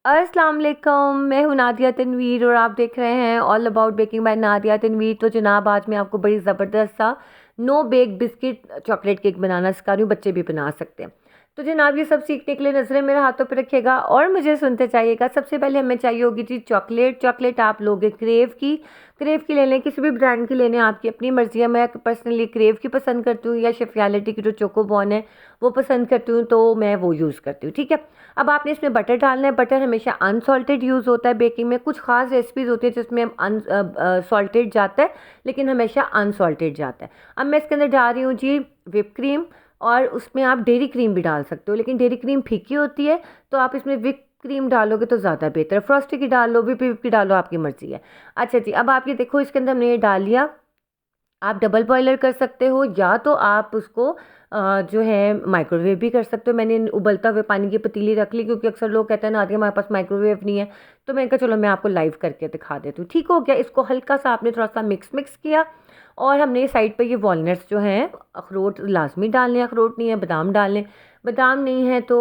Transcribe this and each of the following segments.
अस्सलाम वालेकुम, मैं हूँ नादिया तनवीर और आप देख रहे हैं all about baking by Nadia Tanveer. तो जनाब, आज मैं आपको बड़ी ज़बरदस्त सा no bake biscuit chocolate cake बनाना सिखा रही हूँ। बच्चे भी बना सकते हैं। तो जनाब, ये सब सीखने के लिए नज़रें मेरे हाथों पे रखिएगा और मुझे सुनते चाहिएगा। सबसे पहले हमें चाहिए होगी जी चॉकलेट। चॉकलेट आप लोगे क्रेव की ले लें, किसी भी ब्रांड की लेने, आपकी अपनी मर्ज़ी है। मैं पर्सनली क्रेव की पसंद करती हूँ या शेफियालिटी की जो चोकोबॉन है वो पसंद करती हूँ, तो मैं वो यूज़ करती हूँ। ठीक है। अब आपने इसमें बटर डालना है। बटर हमेशा अनसॉल्टेड यूज़ होता है बेकिंग में। कुछ खास रेसिपीज़ होती है जिसमें सॉल्टेड जाता है, लेकिन हमेशा अनसॉल्टेड जाता है। अब मैं इसके अंदर डाल रही हूँ जी व्हिप क्रीम, और उसमें आप डेयरी क्रीम भी डाल सकते हो, लेकिन डेयरी क्रीम फीकी होती है, तो आप इसमें व्हिप क्रीम डालोगे तो ज़्यादा बेहतर है। फ्रॉस्टी की डाल लो, व्हिप की डालो, आपकी मर्ज़ी है। अच्छा जी, अब आप ये देखो, इसके अंदर हमने ये डाल लिया। आप डबल बॉयलर कर सकते हो या तो आप उसको जो है माइक्रोवेव भी कर सकते हो। मैंने उबलता हुए पानी की पतीली रख ली, क्योंकि अक्सर लोग कहते हैं ना, आदि हमारे पास माइक्रोवेव नहीं है, तो मैंने कहा चलो मैं आपको लाइव करके दिखा देती हूँ। ठीक हो गया। इसको हल्का सा आपने थोड़ा सा मिक्स किया, और हमने साइड पे ये वॉलनट्स जो हैं, अखरोट लाजमी डालने, अखरोट नहीं है बादाम डाल लें, बादाम नहीं है तो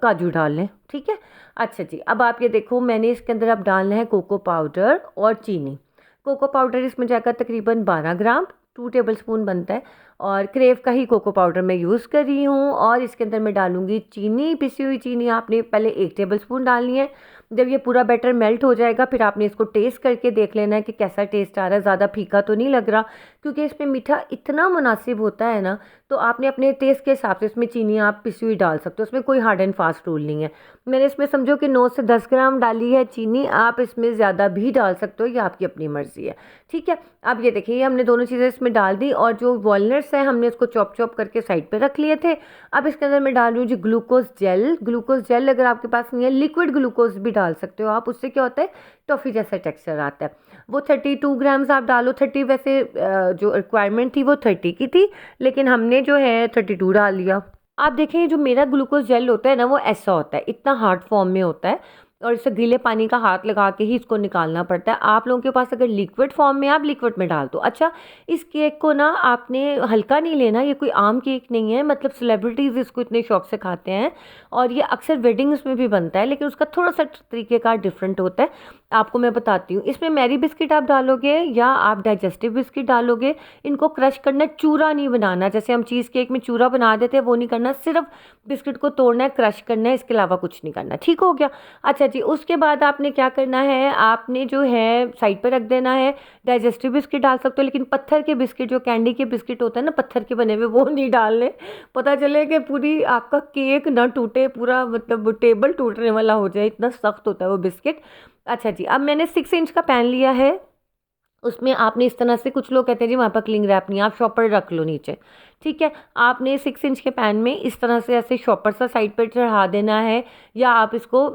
काजू डाल लें। ठीक है। अच्छा जी, अब आप ये देखो, मैंने इसके अंदर अब डालना है कोको पाउडर और चीनी। कोको पाउडर इसमें जाएगा तकरीबन 12 ग्राम, 2 टेबल स्पून बनता है, और क्रेव का ही कोको पाउडर मैं यूज़ कर रही हूँ। और इसके अंदर मैं डालूंगी चीनी, पिसी हुई चीनी आपने पहले 1 टेबल स्पून डालनी है। जब ये पूरा बैटर मेल्ट हो जाएगा, फिर आपने इसको टेस्ट करके देख लेना है कि कैसा टेस्ट आ रहा है। ज़्यादा फीका तो नहीं लग रहा, क्योंकि इसमें मीठा इतना मुनासिब होता है ना, तो आपने अपने टेस्ट के हिसाब से इसमें चीनी आप पिसी हुई डाल सकते हो। उसमें कोई हार्ड एंड फास्ट रूल नहीं है। मैंने इसमें समझो कि 9 से 10 ग्राम डाली है चीनी, आप इसमें ज़्यादा भी डाल सकते हो, ये आपकी अपनी मर्ज़ी है। ठीक है। अब ये देखिए, हमने दोनों चीज़ें इसमें डाल दी, और जो वॉलनट्स हैं हमने इसको चॉप करके साइड पे रख लिए थे। अब इसके अंदर मैं डाल रही हूँ जी ग्लूकोज जेल। ग्लूकोज जेल अगर आपके पास नहीं है, लिक्विड ग्लूकोज भी डाल सकते हो आप। उससे क्या होता है, टॉफ़ी जैसा टेक्सचर आता है। वो 32 ग्राम्स आप डालो। 30 वैसे जो रिक्वायरमेंट थी वो 30 की थी, लेकिन हमने जो है 32 डाल लिया। आप देखें, जो मेरा ग्लूकोज जेल होता है ना, वो ऐसा होता है, इतना हार्ड फॉर्म में होता है, और इसे गीले पानी का हाथ लगा के ही इसको निकालना पड़ता है। आप लोगों के पास अगर लिक्विड फॉर्म में, आप लिक्विड में डाल दो। अच्छा, इस केक को ना आपने हल्का नहीं लेना, ये कोई आम केक नहीं है, मतलब सेलिब्रिटीज़ इसको इतने शौक से खाते हैं, और ये अक्सर वेडिंग्स में भी बनता है, लेकिन उसका थोड़ा सा तरीके का डिफरेंट होता है। आपको मैं बताती हूँ। इसमें मैरी बिस्किट आप डालोगे या आप डाइजेस्टिव बिस्किट डालोगे। इनको क्रश करना, चूरा नहीं बनाना, जैसे हम चीज़ केक में चूरा बना देते हैं वो नहीं करना, सिर्फ बिस्किट को तोड़ना है, क्रश करना है, इसके अलावा कुछ नहीं करना। ठीक हो गया। अच्छा जी, उसके बाद आपने क्या करना है, आपने जो है साइड पर रख देना है। डाइजेस्टिव बिस्किट डाल सकते हो, लेकिन पत्थर के बिस्किट, जो कैंडी के बिस्किट होते हैं ना पत्थर के बने हुए, वो नहीं डालने। पता चले कि पूरी आपका केक ना टूटे, पूरा मतलब टेबल टूटने वाला हो जाए, इतना सख्त होता है वो बिस्किट। अच्छा जी, अब मैंने 6 इंच का पैन लिया है। उसमें आपने इस तरह से, कुछ लोग कहते हैं जी वहाँ पर क्लिंग रैप नहीं, आप शॉपर रख लो नीचे। ठीक है। आपने 6 इंच के पैन में इस तरह से ऐसे शॉपर सा साइड पर चढ़ा देना है, या आप इसको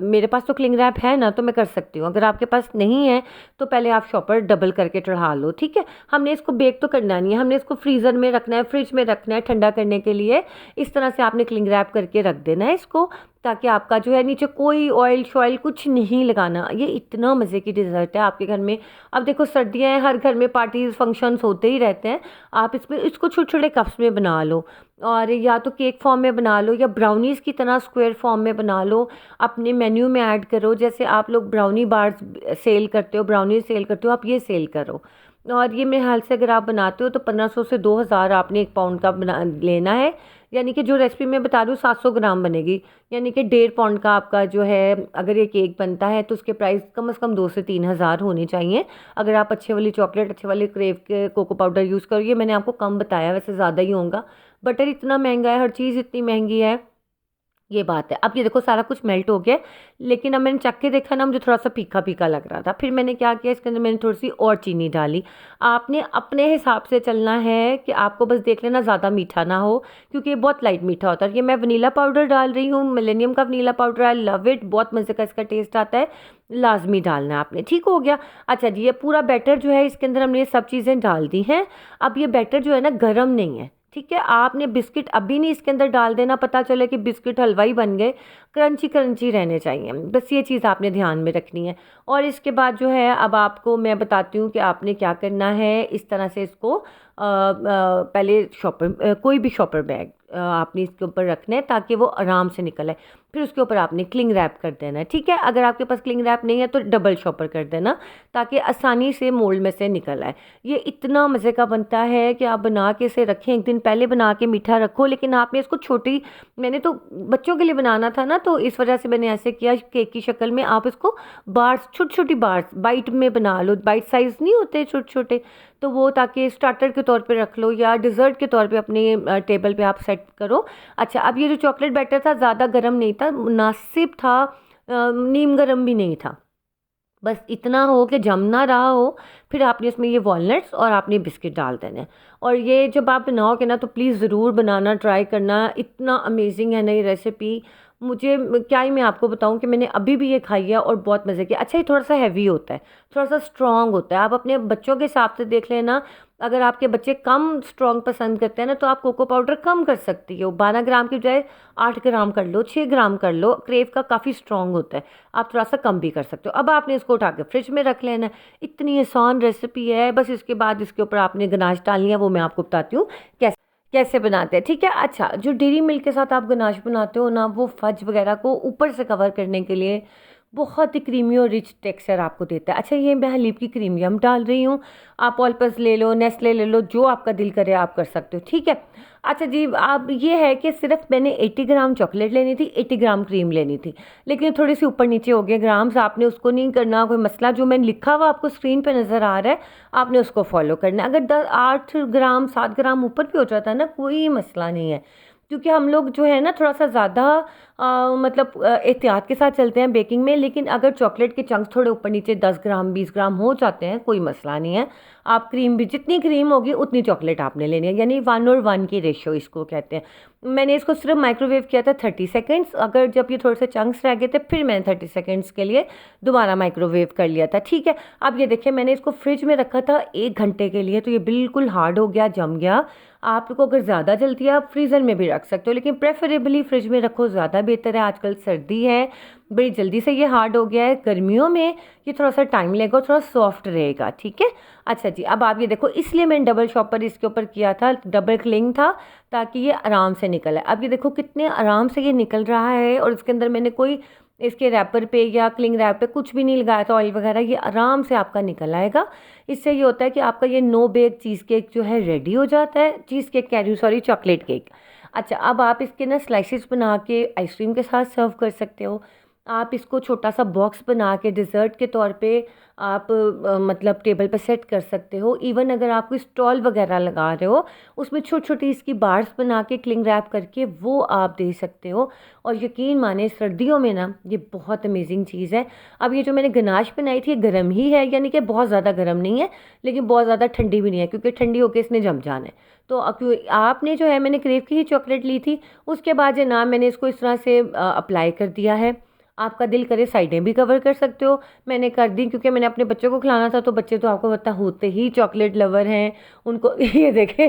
मेरे पास तो क्लिंग रैप है ना, तो मैं कर सकती हूँ। अगर आपके पास नहीं है तो पहले आप शॉपर डबल करके चढ़ा लो। ठीक है। हमने इसको बेक तो करना नहीं है, हमने इसको फ्रीज़र में रखना है, फ्रिज में रखना है ठंडा करने के लिए। इस तरह से आपने क्लिंग रैप करके रख देना है इसको, ताकि आपका जो है नीचे कोई ऑयल शॉयल कुछ नहीं लगाना। ये इतना मज़े की डिज़र्ट है आपके घर में। अब देखो, सर्दियाँ हैं, हर घर में पार्टीज फंक्शंस होते ही रहते हैं। आप इसमें इसको छोटे छोटे कप्स में बना लो, और या तो केक फॉर्म में बना लो, या ब्राउनीज़ की तरह स्क्वायर फॉर्म में बना लो। अपने मेन्यू में ऐड करो, जैसे आप लोग ब्राउनी बार्स सेल करते हो, ब्राउनी सेल करते हो, आप ये सेल करो। और ये मेरे ख्याल से अगर आप बनाते हो तो 1500 से 2000 आपने 1 पाउंड का बना लेना है। यानी कि जो रेसिपी मैं बता रही हूँ 700 ग्राम बनेगी, यानी कि 1.5 पाउंड का आपका जो है, अगर ये केक बनता है तो उसके प्राइस कम से कम 2 से 3 हज़ार होने चाहिए। अगर आप अच्छे वाली चॉकलेट, अच्छे वाले क्रेव के कोको पाउडर यूज़ करोगे। मैंने आपको कम बताया, वैसे ज़्यादा ही होगा। बटर इतना महंगा है, हर चीज़ इतनी महंगी है, ये बात है। अब ये देखो, सारा कुछ मेल्ट हो गया, लेकिन अब मैंने चख के देखा ना, मुझे थोड़ा सा फीका फीका लग रहा था। फिर मैंने क्या किया, इसके अंदर मैंने थोड़ी सी और चीनी डाली। आपने अपने हिसाब से चलना है, कि आपको बस देख लेना ज़्यादा मीठा ना हो, क्योंकि ये बहुत लाइट मीठा होता है। ये मैं वनीला पाउडर डाल रही हूँ, मिलेनियम का vanilla powder, I love it, बहुत मज़े का इसका टेस्ट आता है, लाजमी डालना है आपने। ठीक हो गया। अच्छा जी, ये पूरा बैटर जो है, इसके अंदर हमने ये सब चीज़ें डाल दी हैं। अब ये बैटर जो है ना, गर्म नहीं है। ठीक है। आपने बिस्किट अभी नहीं इसके अंदर डाल देना, पता चले कि बिस्किट हलवाई बन गए, क्रंची क्रंची रहने चाहिए, बस ये चीज़ आपने ध्यान में रखनी है। और इसके बाद जो है, अब आपको मैं बताती हूँ कि आपने क्या करना है। इस तरह से इसको पहले शॉपर, कोई भी शॉपर बैग आपने इसके ऊपर रखना है, ताकि वो आराम से निकले। फिर उसके ऊपर आपने क्लिंग रैप कर देना है, ठीक है। अगर आपके पास क्लिंग रैप नहीं है तो डबल शॉपर कर देना, ताकि आसानी से मोल्ड में से निकल आए। ये इतना मज़े का बनता है कि आप बना के इसे रखें, एक दिन पहले बना के मीठा रखो। लेकिन आपने इसको छोटी, मैंने तो बच्चों के लिए बनाना था ना, तो इस वजह से मैंने ऐसे किया केक की शक्ल में। आप इसको बार्स, छोटी छोटी बार्स बाइट में बना लो, बाइट साइज़ नहीं होते छोटे छोटे, तो वो ताकि स्टार्टर के तौर पे रख लो या डिज़र्ट के तौर पे अपने टेबल पे आप सेट करो। अच्छा, अब ये जो चॉकलेट बैटर था ज़्यादा गर्म नहीं था, मुनासिब था, नीम गर्म भी नहीं था, बस इतना हो कि जम ना रहा हो। फिर आपने इसमें ये वॉलनट्स और आपने बिस्किट डाल देने हैं। और ये जब आप बनाओगे ना तो प्लीज़ ज़रूर बनाना, ट्राई करना, इतना अमेजिंग है नई रेसिपी। मुझे क्या ही मैं आपको बताऊं कि मैंने अभी भी ये खाई है और बहुत मज़े की। अच्छा, ये थोड़ा सा हैवी होता है, थोड़ा सा स्ट्रॉन्ग होता है। आप अपने बच्चों के हिसाब से देख लेना, अगर आपके बच्चे कम स्ट्रॉन्ग पसंद करते हैं ना तो आप कोको पाउडर कम कर सकती हो, 12 ग्राम की बजाय 8 ग्राम कर लो, 6 ग्राम कर लो। क्रेव का काफ़ी स्ट्रॉन्ग होता है, आप थोड़ा सा कम भी कर सकते हो। अब आपने इसको उठा के फ्रिज में रख लेना है। इतनी आसान रेसिपी है, बस इसके बाद इसके ऊपर आपने गनाश डालनी है, वो मैं आपको बताती हूँ कैसे कैसे बनाते हैं, ठीक है। अच्छा, जो डेयरी मिल्क के साथ आप गनाश बनाते हो ना, वो फज वगैरह को ऊपर से कवर करने के लिए बहुत ही क्रीमी और रिच टेक्सचर आपको देता है। अच्छा, ये मैं हलीब की क्रीम यम डाल रही हूँ, आप ऑलपस ले लो, नेस्ले ले लो, जो आपका दिल करे आप कर सकते हो, ठीक है। अच्छा जी, आप ये है कि सिर्फ मैंने 80 ग्राम चॉकलेट लेनी थी, 80 ग्राम क्रीम लेनी थी, लेकिन थोड़ी सी ऊपर नीचे हो गए ग्राम्स। आपने उसको नहीं करना कोई मसला, जो मैंने लिखा हुआ आपको स्क्रीन पे नज़र आ रहा है आपने उसको फॉलो करना है। अगर 8 ग्राम 7 ग्राम ऊपर भी हो जाता है ना, कोई मसला नहीं है, क्योंकि हम लोग जो है ना थोड़ा सा ज़्यादा मतलब एहतियात के साथ चलते हैं बेकिंग में। लेकिन अगर चॉकलेट के चंक्स थोड़े ऊपर नीचे 10 ग्राम 20 ग्राम हो जाते हैं, कोई मसला नहीं है। आप क्रीम भी, जितनी क्रीम होगी उतनी चॉकलेट आपने लेनी है, यानी 1 और 1 की रेशियो इसको कहते हैं। मैंने इसको सिर्फ माइक्रोवेव किया था 30 सेकेंड्स। अगर जब ये थोड़े से चंक्स रह गए थे फिर मैंने 30 सेकेंड्स के लिए दोबारा माइक्रोवेव कर लिया था, ठीक है। अब ये देखिए, मैंने इसको फ्रिज में रखा था 1 घंटे के लिए, तो ये बिल्कुल हार्ड हो गया, जम गया। आपको अगर ज़्यादा जल्दी है आप फ्रीज़र में भी रख सकते हो, लेकिन प्रेफरेबली फ्रिज में रखो, ज़्यादा बेहतर है। आजकल सर्दी है, बड़ी जल्दी से ये हार्ड हो गया है। गर्मियों में ये थोड़ा सा टाइम लगेगा और थोड़ा सॉफ्ट रहेगा, ठीक है। अच्छा जी, अब आप ये देखो, इसलिए मैंने डबल शॉपर इसके ऊपर किया था, डबल क्लिंग था, ताकि ये आराम से निकल आए। अब ये देखो कितने आराम से ये निकल रहा है, और इसके अंदर मैंने कोई इसके रैपर पे या क्लिंग रैप पे कुछ भी नहीं लगाया था ऑयल वगैरह, ये आराम से आपका निकल आएगा। इससे ये होता है कि आपका ये नो बेक चीज़ केक जो है रेडी हो जाता है। चीज़ केक कह रही हूँ, सॉरी, चॉकलेट केक। अच्छा, अब आप इसके ना स्लाइसेस बना के आइसक्रीम के साथ सर्व कर सकते हो। आप इसको छोटा सा बॉक्स बना के डिज़र्ट के तौर पे आप मतलब टेबल पे सेट कर सकते हो। इवन अगर आप कोई स्टॉल वगैरह लगा रहे हो, उसमें छोटी छोटी इसकी बार्स बना के क्लिंग रैप करके वो आप दे सकते हो। और यकीन माने सर्दियों में ना ये बहुत अमेजिंग चीज़ है। अब ये जो मैंने गनाश बनाई थी, ये गर्म ही है, यानी कि बहुत ज़्यादा गर्म नहीं है, लेकिन बहुत ज़्यादा ठंडी भी नहीं है, क्योंकि ठंडी होकर इसने जम जाना है। तो आपने जो है, मैंने क्रेव की ही चॉकलेट ली थी, उसके बाद जो ना मैंने इसको इस तरह से अप्लाई कर दिया है। आपका दिल करे साइडें भी कवर कर सकते हो, मैंने कर दी क्योंकि मैंने अपने बच्चों को खिलाना था। तो बच्चे तो आपको पता होते ही चॉकलेट लवर हैं, उनको ये देखे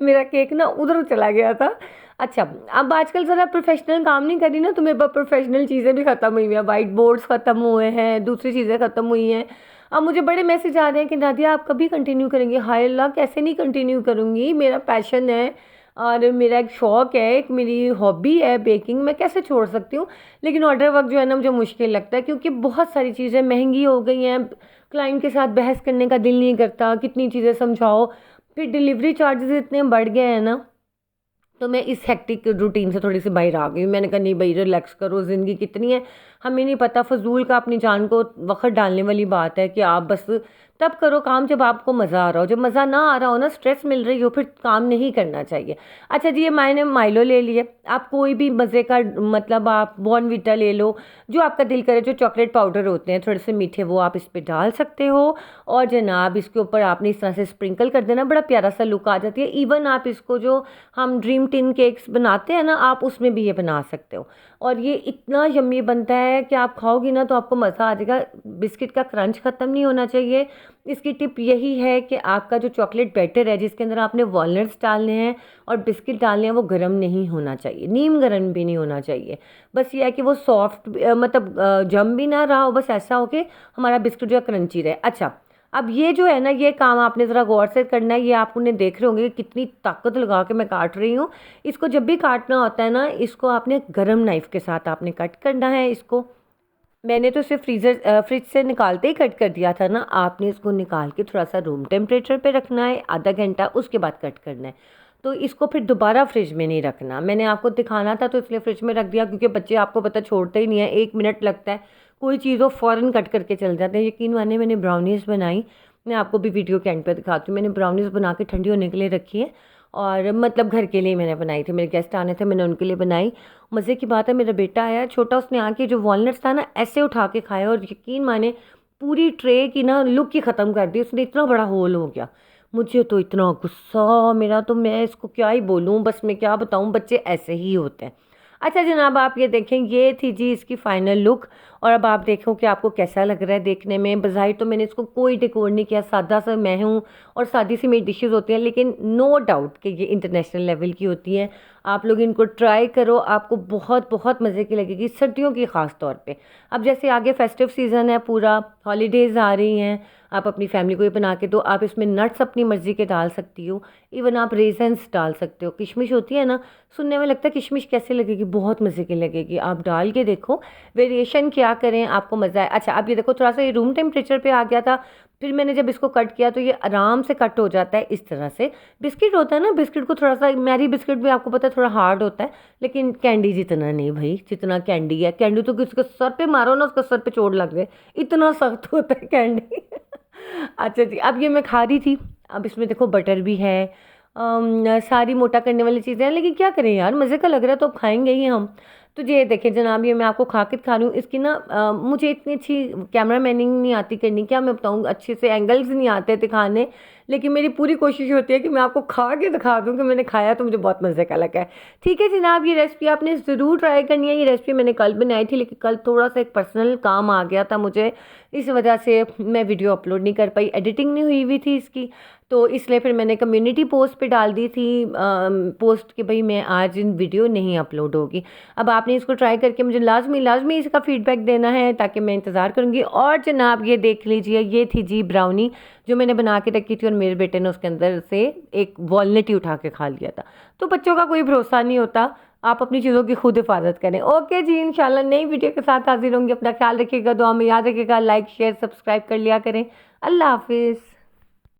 मेरा केक ना उधर चला गया था। अच्छा, अब आजकल ज़रा प्रोफेशनल काम नहीं करी ना, तो मेरे पास प्रोफेशनल चीज़ें भी ख़त्म हुई हैं, वाइट बोर्ड्स ख़त्म हुए हैं, दूसरी चीज़ें ख़त्म हुई हैं। अब मुझे बड़े मैसेज आ रहे हैं कि नादिया आप कभी कंटिन्यू करेंगे। हाय अल्लाह, कैसे नहीं कंटिन्यू करूँगी, मेरा पैशन है और मेरा एक शौक़ है, एक मेरी हॉबी है बेकिंग, मैं कैसे छोड़ सकती हूँ। लेकिन ऑर्डर वक्त जो है ना मुझे मुश्किल लगता है, क्योंकि बहुत सारी चीज़ें महंगी हो गई हैं, क्लाइंट के साथ बहस करने का दिल नहीं करता, कितनी चीज़ें समझाओ, फिर डिलीवरी चार्जेस इतने बढ़ गए हैं ना। तो मैं इस हेक्टिक रूटीन से थोड़ी सी बाहर आ गई। मैंने कहा नहीं भाई, रिलैक्स करो, ज़िंदगी कितनी है हमें नहीं पता, फजूल का अपनी जान को वक्त डालने वाली बात है कि आप बस तब करो काम जब आपको मज़ा आ रहा हो। जब मज़ा ना आ रहा हो ना, स्ट्रेस मिल रही हो, फिर काम नहीं करना चाहिए। अच्छा जी, ये मैंने माइलो ले लिए, आप कोई भी मज़े का मतलब आप बॉर्नविटा ले लो, जो आपका दिल करे। जो चॉकलेट पाउडर होते हैं थोड़े से मीठे, वो आप इस पर डाल सकते हो, और जनाब इसके ऊपर आपने इस तरह से स्प्रिंकल कर देना, बड़ा प्यारा सा लुक आ जाती है। इवन आप इसको जो हम ड्रीम टिन केक्स बनाते हैं ना, आप उसमें भी ये बना सकते हो, और ये इतना यम्मी बनता है कि आप खाओगी ना तो आपको मज़ा आ जाएगा। बिस्किट का क्रंच ख़त्म नहीं होना चाहिए। इसकी टिप यही है कि आपका जो चॉकलेट बैटर है, जिसके अंदर आपने वॉलनट्स डालने हैं और बिस्किट डालने हैं, वो गर्म नहीं होना चाहिए, नीम गर्म भी नहीं होना चाहिए। बस ये है कि वो सॉफ्ट मतलब जम भी ना रहा हो, बस ऐसा हो कि हमारा बिस्किट जो है क्रंची रहे। अच्छा, अब ये जो है ना, ये काम आपने ज़रा गौर से करना है। ये आप उन्हें देख रहे होंगे कि कितनी ताकत लगा के मैं काट रही हूँ। इसको जब भी काटना होता है ना, इसको आपने गरम नाइफ़ के साथ आपने कट करना है इसको। मैंने तो सिर्फ फ्रिज से निकालते ही कट कर दिया था ना, आपने इसको निकाल के थोड़ा सा रूम टेम्परेचर पे रखना है आधा घंटा, उसके बाद कट करना है। तो इसको फिर दोबारा फ्रिज में नहीं रखना। मैंने आपको दिखाना था तो इसलिए फ्रिज में रख दिया, क्योंकि बच्चे आपको पता छोड़ते ही नहीं है, 1 मिनट लगता है कोई चीज़ वो फ़ौरन कट करके चल जाते हैं। यकीन माने मैंने ब्राउनीज़ बनाई, मैं आपको भी वीडियो के एंड पे दिखाती हूँ। मैंने ब्राउनीज़ बना के ठंडी होने के लिए रखी है, और मतलब घर के लिए मैंने बनाई थी, मेरे गेस्ट आने थे, मैंने उनके लिए बनाई। मज़े की बात है, मेरा बेटा आया छोटा, उसने आके जो वॉलनट्स था ना ऐसे उठा के खाया, और यकीन माने पूरी ट्रे की ना लुक ही ख़त्म कर दी उसने, इतना बड़ा होल हो गया। मुझे तो इतना गुस्सा, मेरा तो, मैं इसको क्या ही बोलूँ, बस मैं क्या बताऊँ, बच्चे ऐसे ही होते हैं। अच्छा जनाब, आप ये देखें, ये थी जी इसकी फाइनल लुक। और अब आप देखो कि आपको कैसा लग रहा है देखने में। बज़ाहिर तो मैंने इसको कोई डेकोर नहीं किया, सादा सा मैं हूँ और सादी सी मेरी डिशेज़ होती हैं, लेकिन नो डाउट कि ये इंटरनेशनल लेवल की होती हैं। आप लोग इनको ट्राई करो, आपको बहुत बहुत मज़े की लगेगी, सर्दियों की ख़ास तौर पे। अब जैसे आगे फेस्टिव सीज़न है, पूरा हॉलीडेज़ आ रही हैं, आप अपनी फैमिली को ये बना के दो। आप इसमें नट्स अपनी मर्ज़ी के डाल सकती हो, इवन आप रेजन्स डाल सकते हो। किशमिश होती है ना, सुनने में लगता है किशमिश कैसे लगेगी, बहुत मज़े की लगेगी। आप डाल के देखो, वेरिएशन क्या करें, आपको मज़ा है। अच्छा अब ये देखो, थोड़ा सा ये रूम टेम्परेचर पे आ गया था, फिर मैंने जब इसको कट किया तो ये आराम से कट हो जाता है इस तरह से। बिस्किट होता है ना, बिस्किट को थोड़ा सा, मैरी बिस्किट भी आपको पता है थोड़ा हार्ड होता है, लेकिन कैंडी जितना नहीं भाई, जितना कैंडी है। कैंडी तो किसी के सर पे मारो ना, उसका सर पे चोट लग जाए, इतना सख्त होता है कैंडी। अच्छा जी, अब ये मैं खा रही थी। अब इसमें देखो बटर भी है, सारी मोटा करने वाली चीज़ें हैं, लेकिन क्या करें यार, मज़े का लग रहा है तो अब खाएंगे ही हम। तो ये देखें जनाब, ये मैं आपको खा के दिखा रही हूँ। इसकी ना मुझे इतनी अच्छी कैमरा मैनिंग नहीं आती करनी, क्या मैं बताऊँ, अच्छे से एंगल्स नहीं आते दिखाने, लेकिन मेरी पूरी कोशिश होती है कि मैं आपको खा के दिखा दूँ कि मैंने खाया तो मुझे बहुत मज़े का लगा है। ठीक है जनाब, ये रेसिपी आपने ज़रूर ट्राई करनी है। ये रेसिपी मैंने कल बनाई थी, लेकिन कल थोड़ा सा एक पर्सनल काम आ गया था मुझे, इस वजह से मैं वीडियो अपलोड नहीं कर पाई, एडिटिंग नहीं हुई हुई थी इसकी, तो इसलिए फिर मैंने कम्युनिटी पोस्ट पे डाल दी थी पोस्ट कि भाई मैं आज वीडियो नहीं अपलोड होगी। अब आपने इसको ट्राई करके मुझे लाजमी इसका फीडबैक देना है, ताकि मैं इंतज़ार करूँगी। और जनाब ये देख लीजिए, ये थी जी ब्राउनी जो मैंने बना के रखी थी, और मेरे बेटे ने उसके अंदर से एक वॉलनट ही उठा के खा लिया था। तो बच्चों का कोई भरोसा नहीं होता, आप अपनी चीज़ों की खुद हिफाजत करें। ओके जी, इंशाल्लाह नई वीडियो के साथ हाजिर होंगी। अपना ख्याल रखिएगा, दुआ में याद रखिएगा, लाइक शेयर सब्सक्राइब कर लिया करें। अल्लाह हाफिज़।